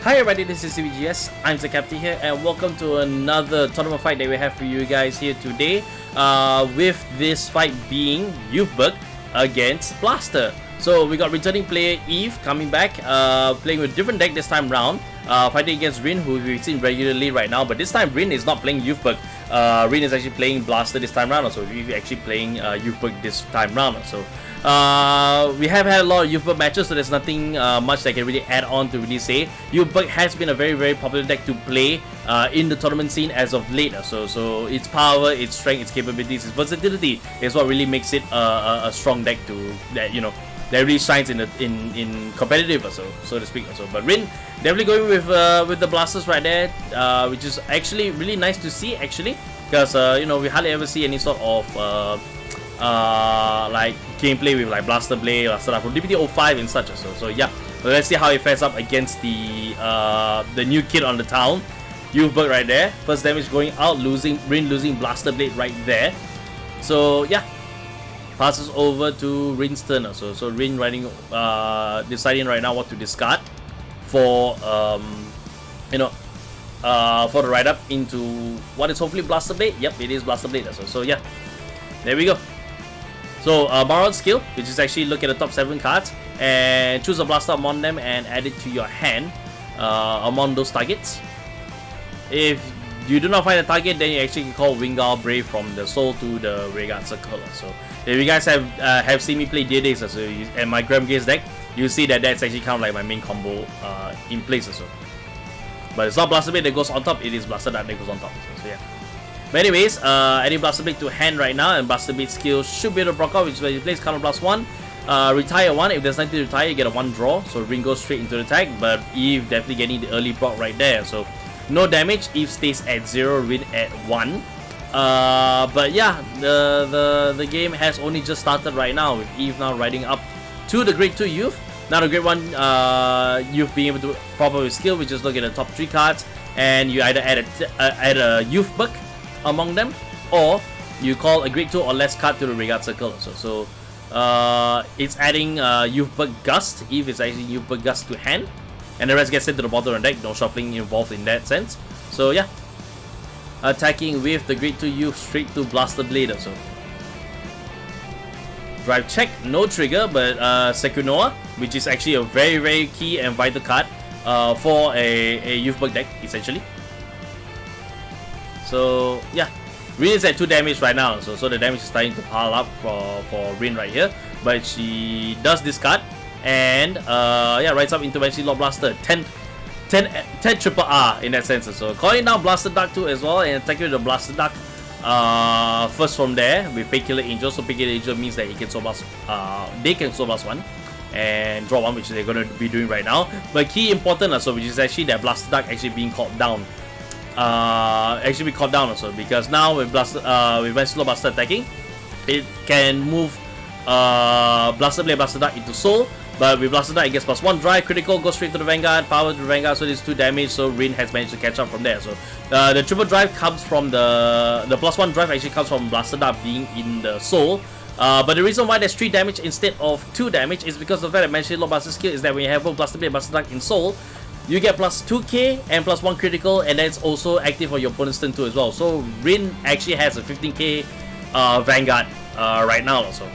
Hi everybody, this is CVGS, I'm the captain here, and welcome to another tournament fight that we have for you guys here today, with this fight being Youthberk against Blaster. So we got returning player Eve coming back, playing with different deck this time round, fighting against Rin, who we've seen regularly right now, but this time Rin is not playing Youthberk. Rin is actually playing Blaster this time round, so we're actually playing Youthberk this time round. So we have had a lot of Youthberk matches, so there's nothing much that I can really add on to really say. Youthberk has been a very popular deck to play in the tournament scene as of late. So its power, its strength, its capabilities, its versatility is what really makes it a strong deck to that really shines in competitive, so to speak. But Rin definitely going with the blasters right there, which is actually really nice to see because we hardly ever see any sort of like gameplay with like Blaster Blade or stuff from DPT-05 and such. So yeah, but let's see how it fares up against the new kid on the town, Youthberk right there. First damage going out, Rin losing Blaster Blade right there. So yeah, passes over to Rin's turn. So Rin deciding right now what to discard for for the ride up into what is hopefully Blaster Blade. Yep, it is Blaster Blade. So yeah, there we go. So Baron skill, which is actually look at the top 7 cards and choose a blaster among them and add it to your hand among those targets. If you do not find a target, then you actually can call Vanguard Brave from the soul to the Vanguard circle. So if you guys have seen me play DOVA and my Gram Gaze deck, you see that that's actually kind of like my main combo in place. But it's not Blaster Blade that goes on top, it is Blaster Dart that goes on top. So yeah. But anyways, adding Blaster Blade to hand right now, and Blaster Blade skill should be able to block out, which is when you place counter blast 1, retire 1. If there's nothing to retire, you get a 1 draw. So Ring goes straight into the attack, but Eve definitely getting the early block right there. So no damage, Eve stays at 0, Rin at 1. But yeah, the game has only just started right now, with Eve now riding up to the Grade 2 Youth. Now the Grade 1 Youth being able to pop up with skill, we just look at the top 3 cards, and you either add a Youthberk among them, or you call a Grade 2 or less card to the Vanguard circle. So it's adding Youthberk Gust. Eve is actually Youthberk Gust to hand, and the rest gets sent to the bottom of the deck. No shuffling involved in that sense. So yeah, attacking with the Grade 2 Youth straight to Blaster Blade. So drive check, no trigger, but Sekunoa, which is actually a very key and vital card for a Youthberk deck essentially. So yeah, Rin is at 2 damage right now, so the damage is starting to pile up for Rin right here. But she does discard, and yeah, rides up into Majesty Lord Blaster. 10 triple R in that sense. So calling down Blaster Dark 2 as well, and attacking with the Blaster Dark first from there with Painkiller Angel. So Painkiller Angel means that he can Soul Blast, they can Soul Blast 1 and draw 1, which they're going to be doing right now. But key important also, which is actually that Blaster Dark actually being called down. Actually be called down also, because now with Majesty Lord Blaster attacking, it can move Blaster Blade, Blaster Dark into Soul. But with Blaster Dark, it gets +1 drive, critical, goes straight to the Vanguard, power to the Vanguard, so there's 2 damage. So Rin has managed to catch up from there. So the triple drive comes from the +1 drive actually comes from Blaster Dark being in the Soul. But the reason why there's 3 damage instead of 2 damage is because of the fact that Majesty Lord Blaster skill is that when you have both Blaster Blade and Blaster Dark in Soul, you get +2k and +1 critical, and that's also active for your opponent's turn too as well. So Rin actually has a 15k Vanguard right now also.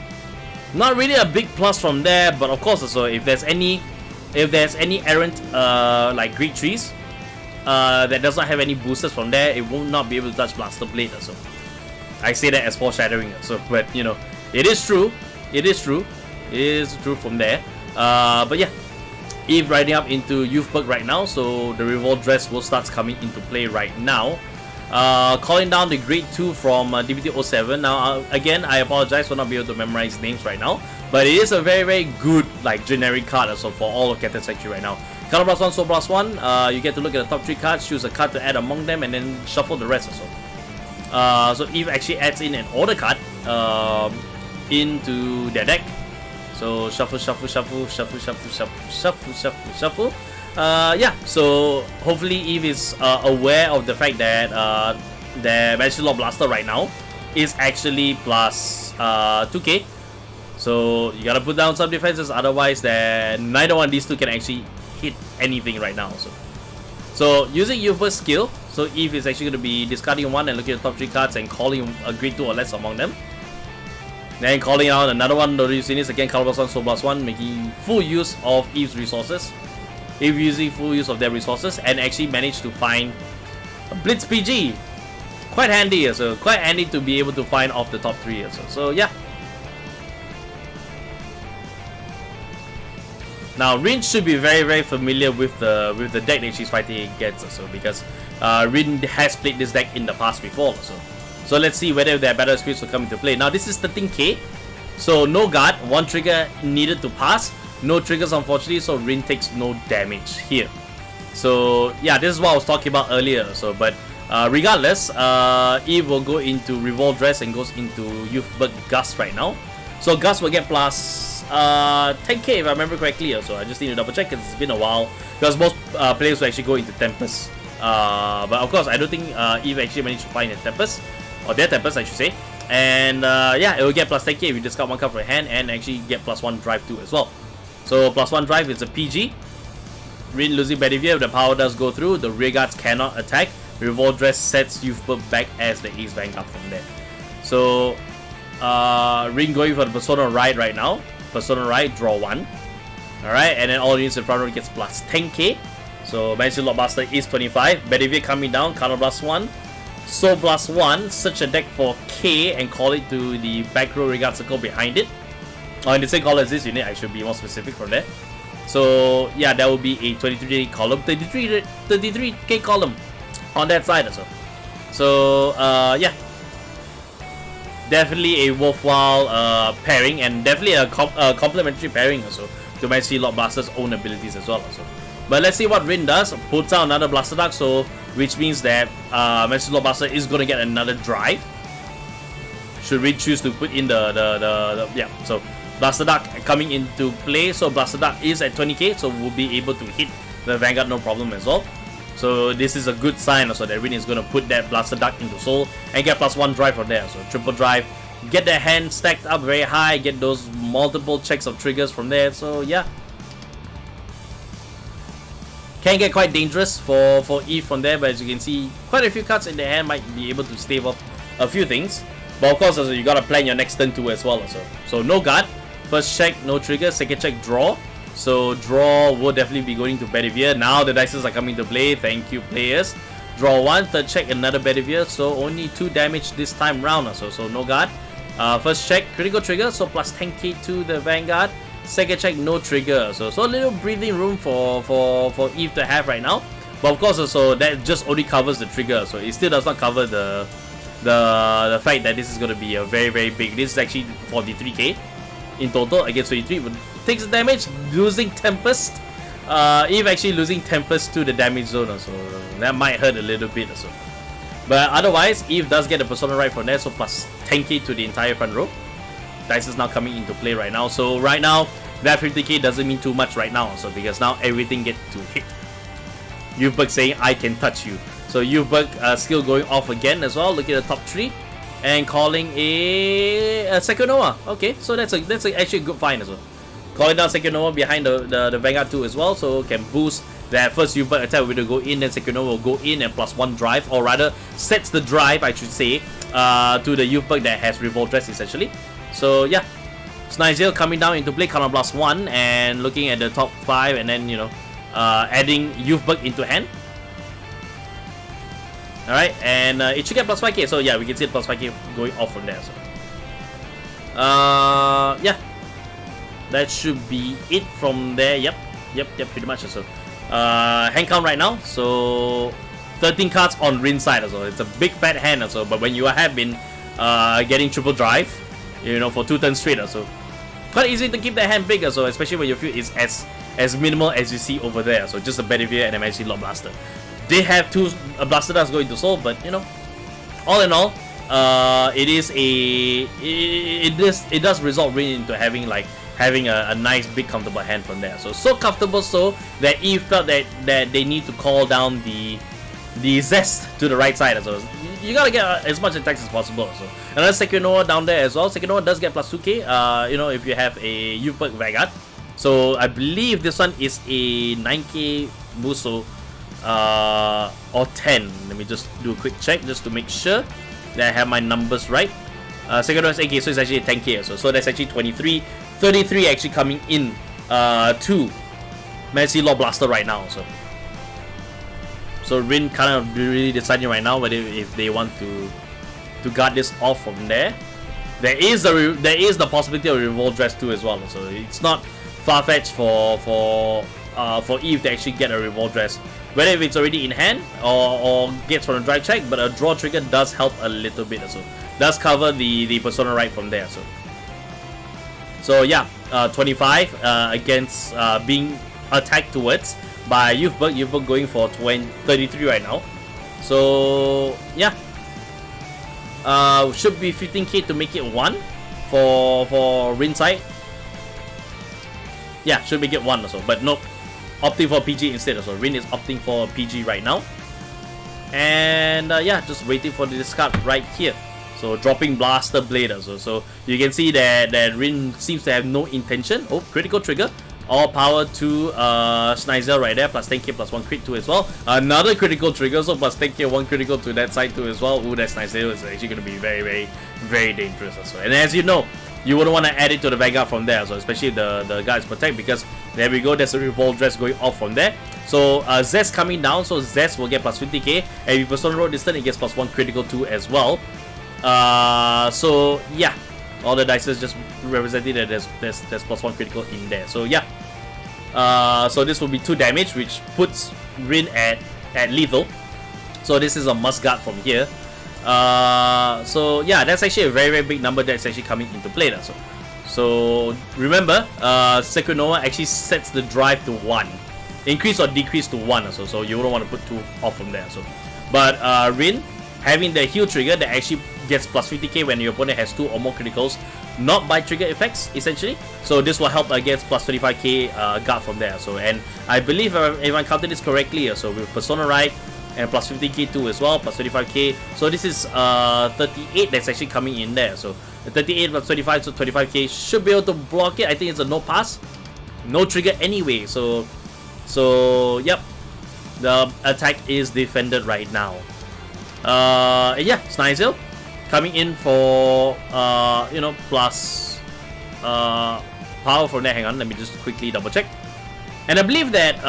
Not really a big plus from there, but of course also if there's any errant like Grade 3s that does not have any boosters from there, it will not be able to touch Blaster Blade also. I say that as foreshadowing also, but it is true. It is true from there. But yeah, Eve riding up into Youthberk right now, so the Revolt Dress will start coming into play right now. Calling down the Grade 2 from DPT-07. Now again, I apologize for not being able to memorize names right now, but it is a very good like generic card also for all of Captain Sanctuary right now. Counter blast 1, Soul Blast 1, you get to look at the top 3 cards, choose a card to add among them, and then shuffle the rest also. So Eve actually adds in an order card into their deck. So shuffle. Yeah, so hopefully Eve is aware of the fact that the Majesty Lord Blaster right now is actually plus 2k. So you gotta put down some defenses, otherwise then neither one of these two can actually hit anything right now. So So using Youthberk's skill, so Eve is actually going to be discarding one and looking at the top 3 cards and calling a grade 2 or less among them. Then calling out another one, Doriusinis again, color plus 1, soul plus 1, making full use of Eve's resources. Eve using full use of their resources and actually managed to find a Blitz PG. Quite handy, so quite handy to be able to find off the top 3. So yeah. Now Rin should be very familiar with the deck that she's fighting against, so because Rin has played this deck in the past before. So let's see whether their battle experience will come into play. Now this is 13k, so no guard, 1 trigger needed to pass, no triggers unfortunately, so Rin takes no damage here. So yeah, this is what I was talking about earlier. So but regardless, Eve will go into Revolve Dress and goes into Youthberk Gust right now. So Gust will get plus 10k if I remember correctly. So I just need to double check because it's been a while, because most players will actually go into Tempest. But of course I don't think Eve actually managed to find a Tempest, or their Tempest I should say. And yeah, it will get plus 10k if you discard 1 card from your hand and actually get plus 1 drive too as well. So plus 1 drive is a PG. Rin losing Bedivere, the power does go through, the rear guards cannot attack. Revolve Dress sets Youthberk back as the Ace Vanguard from there. So Rin going for the Persona right now. Persona Ride, draw 1. Alright, and then all units in front row gets plus 10k. So Majesty Lord Blaster is 25. Bedivere coming down, counter plus 1. Soul plus 1, search a deck for K and call it to the back row regard circle behind it. In the same color as this unit, I should be more specific from there. So yeah, that will be a 23k column, 33k column on that side also. So yeah, definitely a worthwhile pairing, and definitely a complementary pairing also to Majesty Lord Blaster's own abilities as well also. But let's see what Rin does. Puts out another Blaster Duck, so which means that Majesty Lord Blaster is going to get another drive. Should Rin choose to put in the yeah, so Blaster Duck coming into play. So Blaster Duck is at 20k, so we'll be able to hit the Vanguard no problem as well. So this is a good sign also that Rin is going to put that Blaster Duck into Soul and get plus 1 drive from there. So triple drive, get their hand stacked up very high, get those multiple checks of triggers from there. So yeah, can get quite dangerous for Eve from there, but as you can see, quite a few cards in their hand might be able to stave off a few things. But of course, also, you gotta plan your next turn too as well. So no guard, first check, no trigger, second check, draw. So draw will definitely be going to Bedivere. Now the dices are coming to play. Thank you, players. Draw 1, third check, another Bedivere. So only 2 damage this time round. So no guard. First check, critical trigger. So plus 10k to the Vanguard. Second check, no trigger. So a little breathing room for Eve to have right now. But of course, also that just only covers the trigger. So it still does not cover the fact that this is going to be a very big. This is actually 43k in total against 23. But takes damage, losing Tempest. Eve actually losing Tempest to the damage zone. So that might hurt a little bit. Also. But otherwise, Eve does get a Persona right from there. So plus 10k to the entire front row. Dice is now coming into play right now. So right now, that 50k doesn't mean too much right now. So because now everything gets to hit. Youthberk saying, I can touch you. So Youthberk skill going off again as well. Look at the top 3. And calling a second Noah. Okay, so that's actually a good find as well. Calling down second Noah behind the Vanguard 2 as well. So can boost that first Youthberk attack will go in, then second Noah will go in and plus 1 drive. Or rather, sets the drive, I should say, to the Youthberk that has Revolt Dress essentially. So yeah, Snizel coming down into play, counter plus 1 and looking at the top 5 and then, you know, adding Youthberk into hand. Alright, and it should get plus 5k, so yeah, we can see the plus 5k going off from there. So yeah, that should be it from there. Yep, pretty much. So hand count right now, so 13 cards on Rin side also. It's a big fat hand also, but when you have been getting triple drive, you know, for 2 turns straight also, quite easy to keep that hand big also, especially when you feel it's as minimal as you see over there. So just a Bedivere and a Majesty Lord Blaster. They have 2 Blaster Ducks going to Soul, but you know, all in all, it does result really into having a nice big comfortable hand from there. So comfortable so that Eve felt that they need to call down the zest to the right side as well. You gotta get as much attacks as possible. So another Sekironoa down there as well. Sekironoa does get plus 2k. You know, if you have a Youthberk Vanguard. So I believe this one is a 9k boost. So or 10. Let me just do a quick check just to make sure that I have my numbers right. Second one is 8k, so it's actually 10k. So that's actually 23, 33 actually coming in to Majesty Lord Blaster right now. So Rin kind of really deciding right now whether if they want to guard this off from there. There is the possibility of Revolt Dress too as well. So it's not far-fetched for Eve to actually get a Revolt Dress, whether if it's already in hand or gets from a dry check. But a draw trigger does help a little bit, so does cover the Persona right from there. So yeah, 25 against being attacked towards by Youthberk. Youthberk going for 33 right now. So yeah, should be 15k to make it 1 for Rin side. Yeah, should make it 1 also, but nope, opting for PG instead also. Rin is opting for PG right now. And yeah, just waiting for the discard right here. So dropping Blaster Blade also. So you can see that Rin seems to have no intention. Oh, critical trigger. All power to Snizel right there. Plus 10k plus 1 crit too as well. Another critical trigger. So plus 10k 1 critical to that side too as well. Ooh, that Snizel is actually going to be very, very, very dangerous as well. And as you know, you wouldn't want to add it to the Vanguard from there. So especially if the guys protect, because there we go. There's a Revolt Dress going off from there. So Zest coming down. So Zest will get plus 50k. And if Persona road distance, it gets plus 1 critical too as well. So yeah, all the dice is just representing that there's plus 1 critical in there. So yeah, so this will be 2 damage, which puts Rin at lethal. So this is a must guard from here. So yeah, that's actually a very, very big number that's actually coming into play. So remember, Sacred Nova actually sets the drive to 1, increase or decrease to 1. So you don't want to put 2 off from there. But Rin having the heal trigger that actually gets plus 50k when your opponent has 2 or more criticals, not by trigger effects essentially. So this will help against plus 25k guard from there. So, and I believe if I counted this correctly, so with Persona Ride and plus 50k too as well, plus 25k. So this is 38 that's actually coming in there. So 38 plus 25, so 25k should be able to block it. I think it's a no pass, no trigger anyway. So yep, the attack is defended right now. And yeah, Snizel coming in for you know, plus power from there. Hang on, let me just quickly double check. And I believe that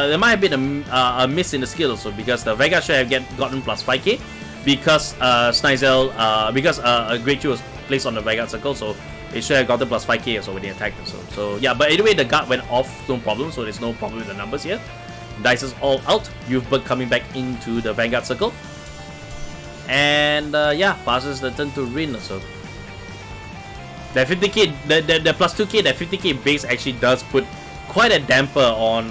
there might have been a miss in the skill also, because the Vanguard should have gotten plus 5k because Snizel, because a Great Chew was placed on the Vanguard circle, so it should have gotten plus 5k also when they attacked. So yeah, but anyway, the guard went off, no problem, so there's no problem with the numbers here. Dice is all out. Youthberk coming back into the Vanguard circle. And yeah, passes the turn to Rin also. That 50k, the plus 2k, that 50k base actually does put quite a damper on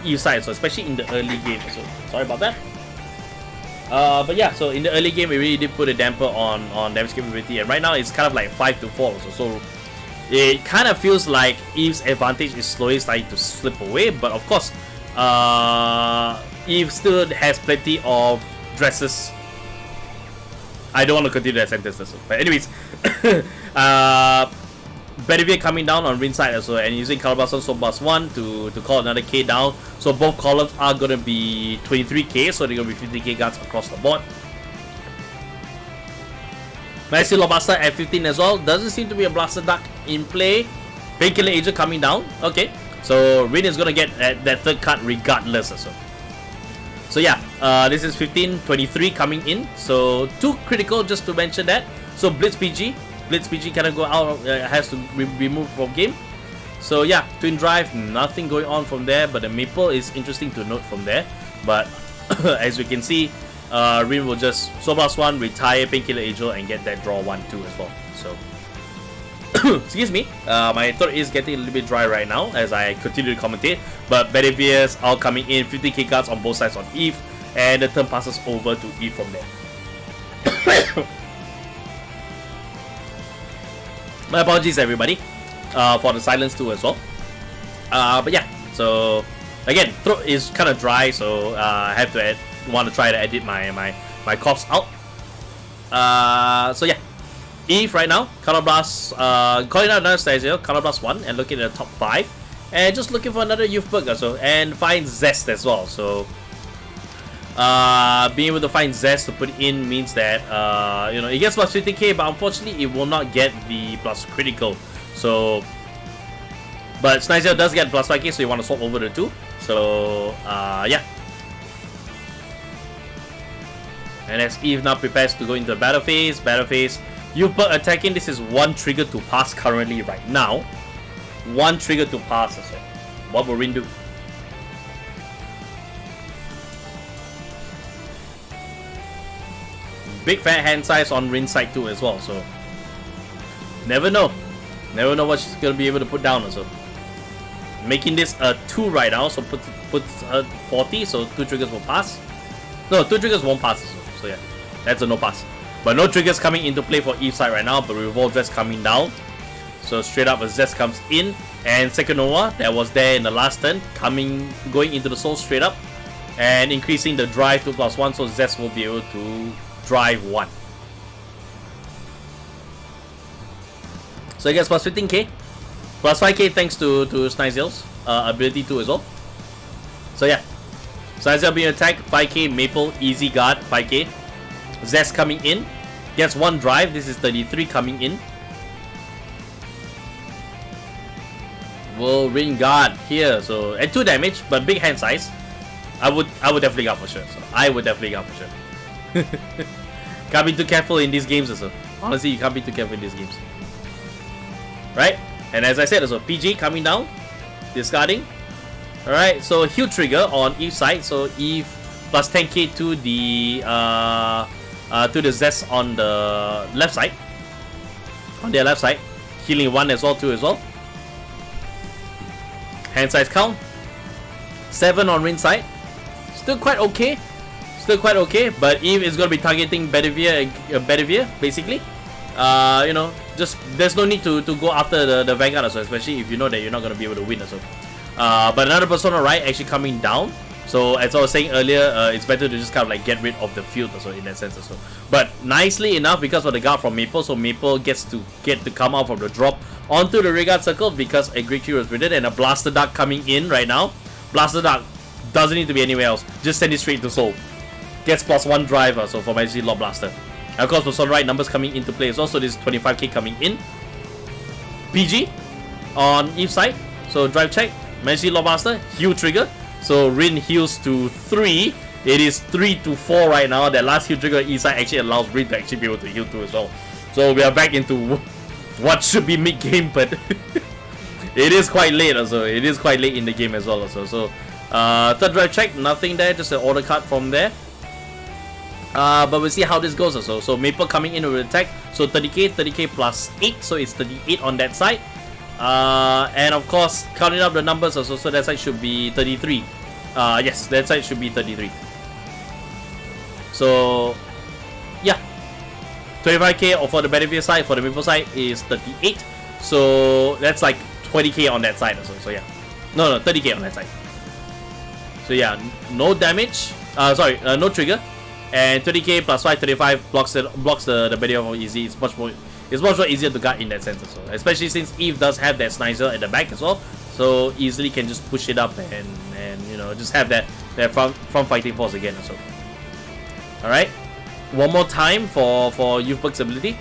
Eve's side, so especially in the early game. So sorry about that. But yeah, so in the early game, we really did put a damper on damage capability, and right now it's kind of like 5 to 4 also. So it kind of feels like Eve's advantage is slowly starting to slip away. But of course, Eve still has plenty of dresses. I don't want to continue that sentence also. But anyways, Bedivere coming down on Rin side also, and using Calabason so plus 1 to call another K down. So both columns are going to be 23k, so they're going to be 50k guards across the board. Majesty Lord Blaster at 15 as well. Doesn't seem to be a Blaster Duck in play. Painkiller Agent coming down. Okay, so Rin is going to get that third card regardless also. So yeah, this is 15, 23 coming in. So 2 critical, just to mention that. So Blitz PG cannot go out, has to be moved from game. So yeah, Twin Drive, nothing going on from there, but the Maple is interesting to note from there. But as we can see, Rin will just so plus 1, retire Painkiller Angel, and get that draw 1 2 as well. So excuse me, my throat is getting a little bit dry right now as I continue to commentate. But Bedivire's all coming in, 50k cards on both sides on Eve, and the turn passes over to Eve from there. My apologies everybody for the silence too as well. But yeah, so again, throat is kind of dry, so I have to want to try to edit my coughs out. So yeah, Eve right now, Color Blast, calling out another Stage 0, Color Blast 1, and looking at the top 5. and just looking for another Youthberk also, and find Zest as well. So being able to find Zest to put in means that you know, it gets plus 50k, but unfortunately it will not get the plus critical. So but Snizel does get plus 5k, so you want to swap over the two. So yeah. And as Eve now prepares to go into the battle phase, Youthberk attacking. This is one trigger to pass currently right now. One trigger to pass. So what will Rin do? Big fat hand size on Rin's side too as well. So never know what she's gonna be able to put down also. Making this a 2 right now, so put 40, so 2 triggers will pass. No, 2 triggers won't pass. So yeah, that's a no pass. But no triggers coming into play for Eve's side right now, but Revolve Dress coming down. So straight up a Zest comes in, and second Nova that was there in the last turn going into the soul straight up, and increasing the drive to +1, so Zest will be able to drive 1. So he gets plus 15k, plus 5k thanks to Snizel's ability too as well. So yeah, Snizel being attacked, 5k, Maple, easy guard, 5k. Zest coming in, gets 1 drive, this is 33 coming in. Will Rin guard here, so at 2 damage, but big hand size. I would definitely guard for sure. So I would definitely guard for sure. Can't be too careful in these games also. Honestly, you can't be too careful in these games. Right? And as I said, also PG coming down, discarding. Alright, so heal trigger on Eve's side. So Eve plus 10k to the Zest on the left side. On their left side. Healing 1 as well too as well. Hand size count 7 on Rin's side. Still quite okay. But Eve is going to be targeting Bedivere basically. You know, just there's no need to go after the Vanguard also, especially if you know that you're not going to be able to win also. But another Persona right actually coming down. So as I was saying earlier, it's better to just kind of like get rid of the field also in that sense also. But nicely enough, because of the guard from Maple, so Maple gets to come out from the drop onto the Regard Circle because a Great Q was with it, and a Blaster Dart coming in right now. Blaster Dart doesn't need to be anywhere else. Just send it straight to Soul. Gets +1 drive, so for Majesty Lord Blaster. And of course, Persona right numbers coming into play as well. So this is 25k coming in. PG on Eve's side. So drive check. Majesty Lord Blaster. Heal trigger. So Rin heals to 3. It is 3 to 4 right now. That last heal trigger Eve's side actually allows Rin to actually be able to heal too as well. So we are back into what should be mid-game, but it is quite late also. It is quite late in the game as well also. So third drive check, nothing there, just an order card from there. But we'll see how this goes also. So Maple coming in with attack. So 30k plus 8, so it's 38 on that side. And of course, counting up the numbers also, so that side should be 33. Yes, that side should be 33. So yeah, 25k for the Bedivere side. For the Maple side is 38. So that's like 20k on that side also. So yeah, no, 30k on that side. So yeah, no damage. No trigger. And 30k plus 5, 35 blocks the Bedivere more easy. It's much more easier to guard in that sense also. Especially since Eve does have that Snizel at the back as well. So easily can just push it up and you know, just have that front fighting force again also. Alright. One more time for Youthberk's ability.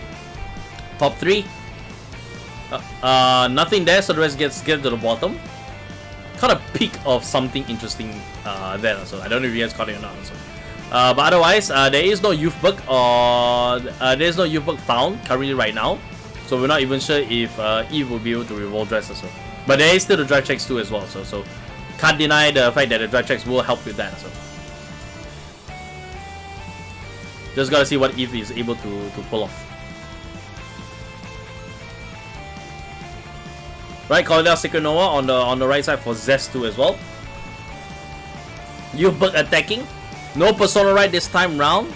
Top 3. Nothing there, so the rest get to the bottom. Caught a peek of something interesting there also. I don't know if you guys caught it or not also. But otherwise, there is no Youthberk found currently right now. So we're not even sure if Eve will be able to revolve dress also. But there is still the drive checks too as well. So can't deny the fact that the drive checks will help with that also. Just gotta see what Eve is able to pull off. Right, calling out Secret Nova on the right side for Zest too as well. Youthberk attacking. No Persona right this time round.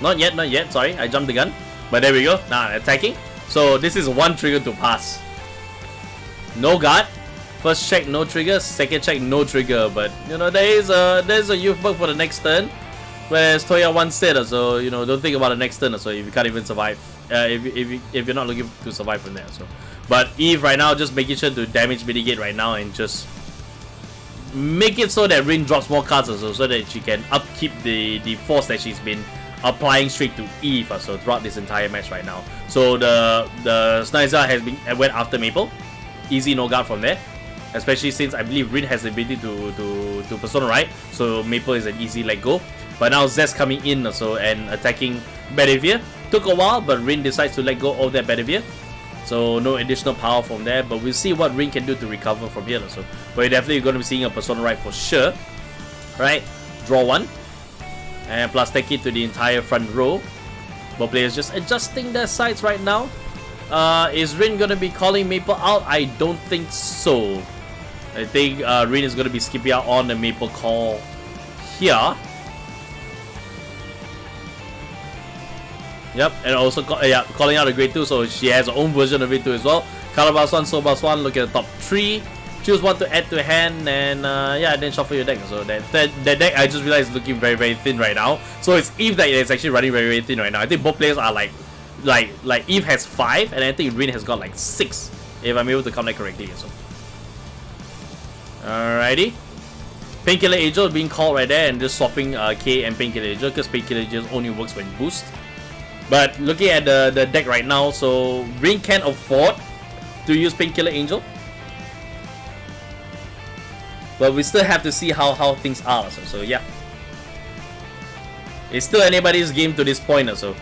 Not yet. Sorry, I jumped the gun. But there we go. Now attacking. So this is 1 trigger to pass. No guard. First check, no trigger. Second check, no trigger. But you know, there's a Youthberk for the next turn. Whereas Toya once said, so you know, don't think about the next turn. So if you can't even survive. if you're not looking to survive from there. So, but Eve right now just making sure to damage mitigate right now and just make it so that Rin drops more cards also, so that she can upkeep the force that she's been applying straight to Eve so throughout this entire match right now. So the Snizer went after Maple, easy no guard from there, especially since I believe Rin has the ability to Persona right, so Maple is an easy let go. But now Zest coming in also and attacking Bedivere. Took a while, but Rin decides to let go of that Bedivere. So no additional power from there, but we'll see what Rin can do to recover from here. So we're definitely going to be seeing a Persona right for sure. Right, draw one. And plus take it to the entire front row. Both players just adjusting their sides right now. Is Rin going to be calling Maple out? I don't think so. I think Rin is going to be skipping out on the Maple call here. Yep, and also calling out a grade 2, so she has her own version of it too as well. Color +1, Soul +1, look at the top 3. Choose one to add to hand, and yeah, then shuffle your deck. So that deck I just realized is looking very, very thin right now. So it's Eve that is actually running very, very thin right now. I think both players are like Eve has 5, and I think Rin has got like 6, if I'm able to count that correctly. So alrighty. Painkiller Angel being called right there, and just swapping K and Painkiller Angel, because Painkiller Angel only works when boost. But looking at the deck right now, so Rin can afford to use Painkiller Angel. But we still have to see how things are. So yeah. It's still anybody's game to this point. So.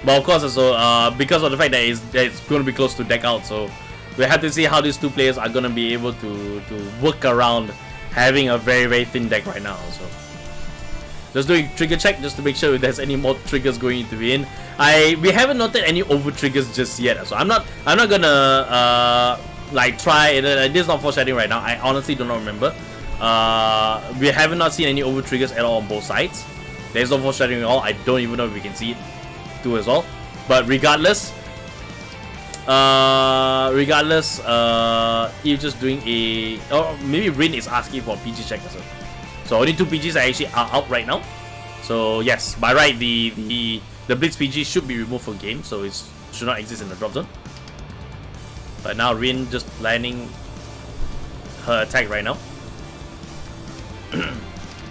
But of course, also, because of the fact that it's going to be close to deck out. So we have to see how these two players are going to be able to work around having a very, very thin deck right now. So just doing trigger check just to make sure if there's any more triggers going to be in. We haven't noted any over triggers just yet, so I'm not gonna like try it. This is not foreshadowing right now. I honestly do not remember. We have not seen any over triggers at all on both sides. There's no foreshadowing at all. I don't even know if we can see it too as well. But regardless, Eve just doing a, or maybe Rin is asking for a PG check as well. So only 2 PGs are actually out right now. So yes, by right, the Blitz PG should be removed from game, so it should not exist in the drop zone. But now Rin just planning her attack right now.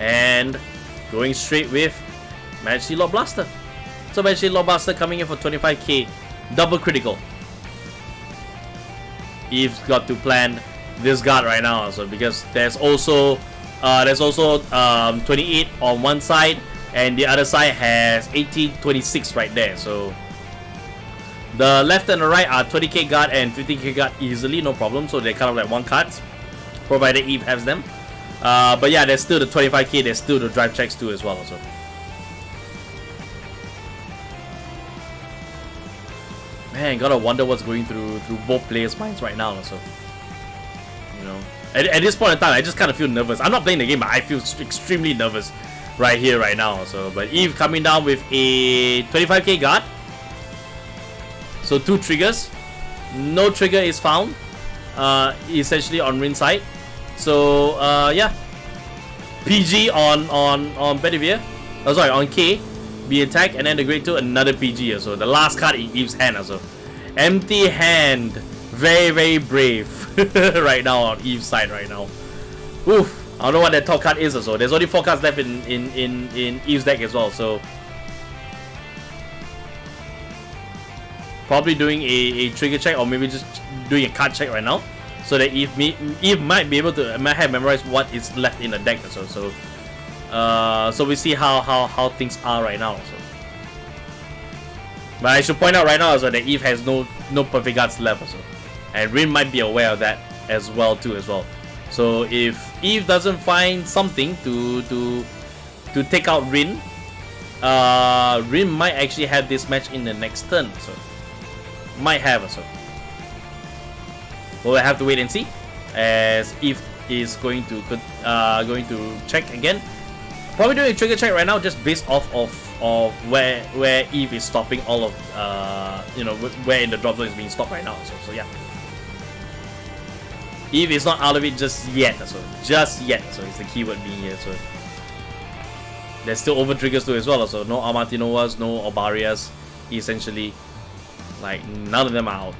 And going straight with Majesty Lord Blaster. So Majesty Lord Blaster coming in for 25k, double critical. Eve's got to plan this guard right now, so because there's also 28 on one side, and the other side has 1826 right there. So the left and the right are 20k guard and 15k guard easily, no problem. So they're kind of like one cards, provided Eve has them. But yeah, there's still the 25k, there's still the drive checks too as well. So man, gotta wonder what's going through both players' minds right now. So you know, at this point in time, I just kind of feel nervous. I'm not playing the game, but I feel extremely nervous right here, right now. So, but Eve coming down with a 25k guard. So 2 triggers. No trigger is found, essentially on Rin's side. So yeah, PG on Bedivere. Oh, sorry, on K, be attack, and then the grade 2 another PG. So the last card in Eve's hand. So empty hand, very, very brave right now on Eve's side right now. Oof. I don't know what that top card is also. There's only 4 cards left in Eve's deck as well. So probably doing a trigger check, or maybe just doing a card check right now, so that Eve might be able to have memorized what is left in the deck. So we see how things are right now. So. But I should point out right now also that Eve has no perfect guards left also, and Rin might be aware of that as well too. So if Eve doesn't find something to take out Rin, Rin might actually have this match in the next turn. So might have also. We'll have to wait and see, as Eve is going to check again. Probably doing a trigger check right now, just based off of where Eve is stopping all of where in the drop zone is being stopped right now. So yeah. Eve is not out of it just yet. So just yet. So it's the keyword being here. So there's still over triggers too as well. So no Amatinoas, no Obarias, essentially. Like, none of them are out.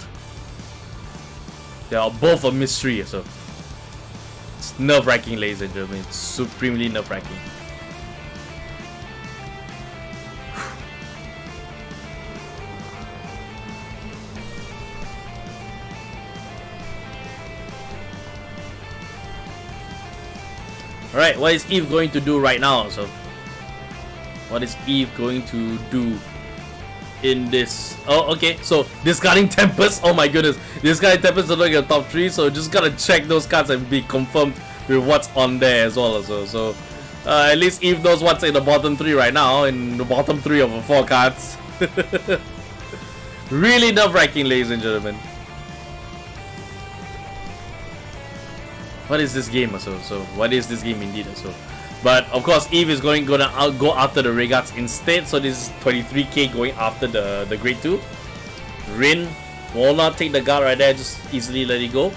They are both a mystery, so it's nerve-wracking, ladies and gentlemen. It's supremely nerve-wracking. Alright, what is Eve going to do right now? So, what is Eve going to do in this? Oh, okay, so discarding Tempest. Oh my goodness, discarding Tempest to look at top 3, so just gotta check those cards and be confirmed with what's on there as well. So at least Eve knows what's in the bottom 3 right now, in the bottom 3 of the 4 cards. Really nerve-wracking, ladies and gentlemen. What is this game also? So what is this game indeed also? But of course Eve is gonna go after the Regards instead. So this is 23k going after the grade 2. Rin will not take the guard right there, just easily let it go.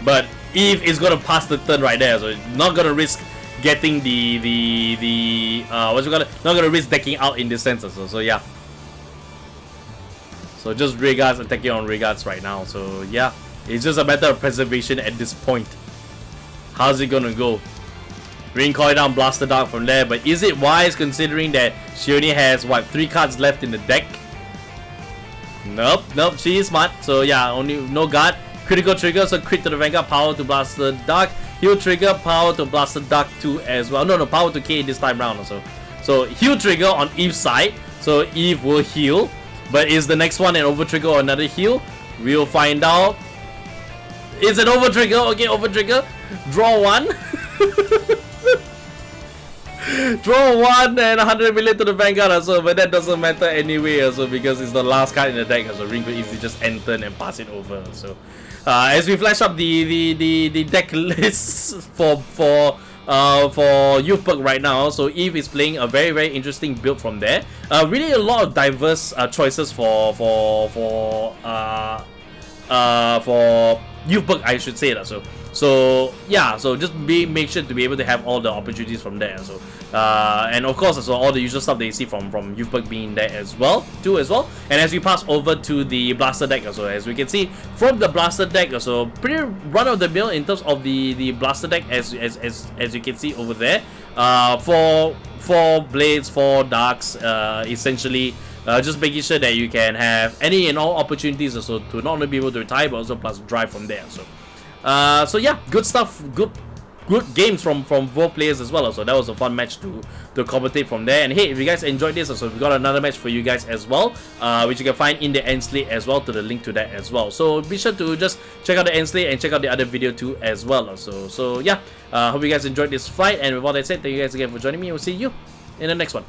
But Eve is gonna pass the turn right there, so not gonna risk getting not gonna risk decking out in this sense also. So yeah. So just Regards attacking on Regards right now. So yeah, it's just a matter of preservation at this point. How's it gonna go? Ring call down Blaster Dark from there, but is it wise considering that she only has what, 3 cards left in the deck? Nope, she is smart. So yeah, only no guard. Critical trigger, so crit to the Vanguard, power to Blaster Dark. Heal trigger, power to Blaster Dark 2 as well. No, power to K this time round also. So heal trigger on Eve's side, so Eve will heal. But is the next one an over trigger or another heal? We'll find out. Is it over trigger? Okay, over trigger. Draw 1. Draw 1 and 100 million to the Vanguard also, but that doesn't matter anyway also because it's the last card in the deck. So Ring could easily just enter and pass it over. So as we flash up the deck lists for Youthberk right now, so Eve is playing a very interesting build from there. Really a lot of diverse choices for Youthberk, I should say that. So yeah, so just make sure to be able to have all the opportunities from there. So and of course also all the usual stuff that you see from Youthberk being there as well. And as we pass over to the Blaster deck also, as we can see from the Blaster deck also, pretty run of the mill in terms of the Blaster deck as you can see over there. 4 blades, 4 darks, essentially. Just making sure that you can have any and all opportunities also to not only be able to retire but also plus drive from there. So yeah, good stuff, good games from both players as well. So that was a fun match to commentate from there. And hey, if you guys enjoyed this, so we got another match for you guys as well, which you can find in the end slate as well, to the link to that as well. So be sure to just check out the end slate and check out the other video too as well. So yeah, hope you guys enjoyed this fight. And with all that said, thank you guys again for joining me. We'll see you in the next one.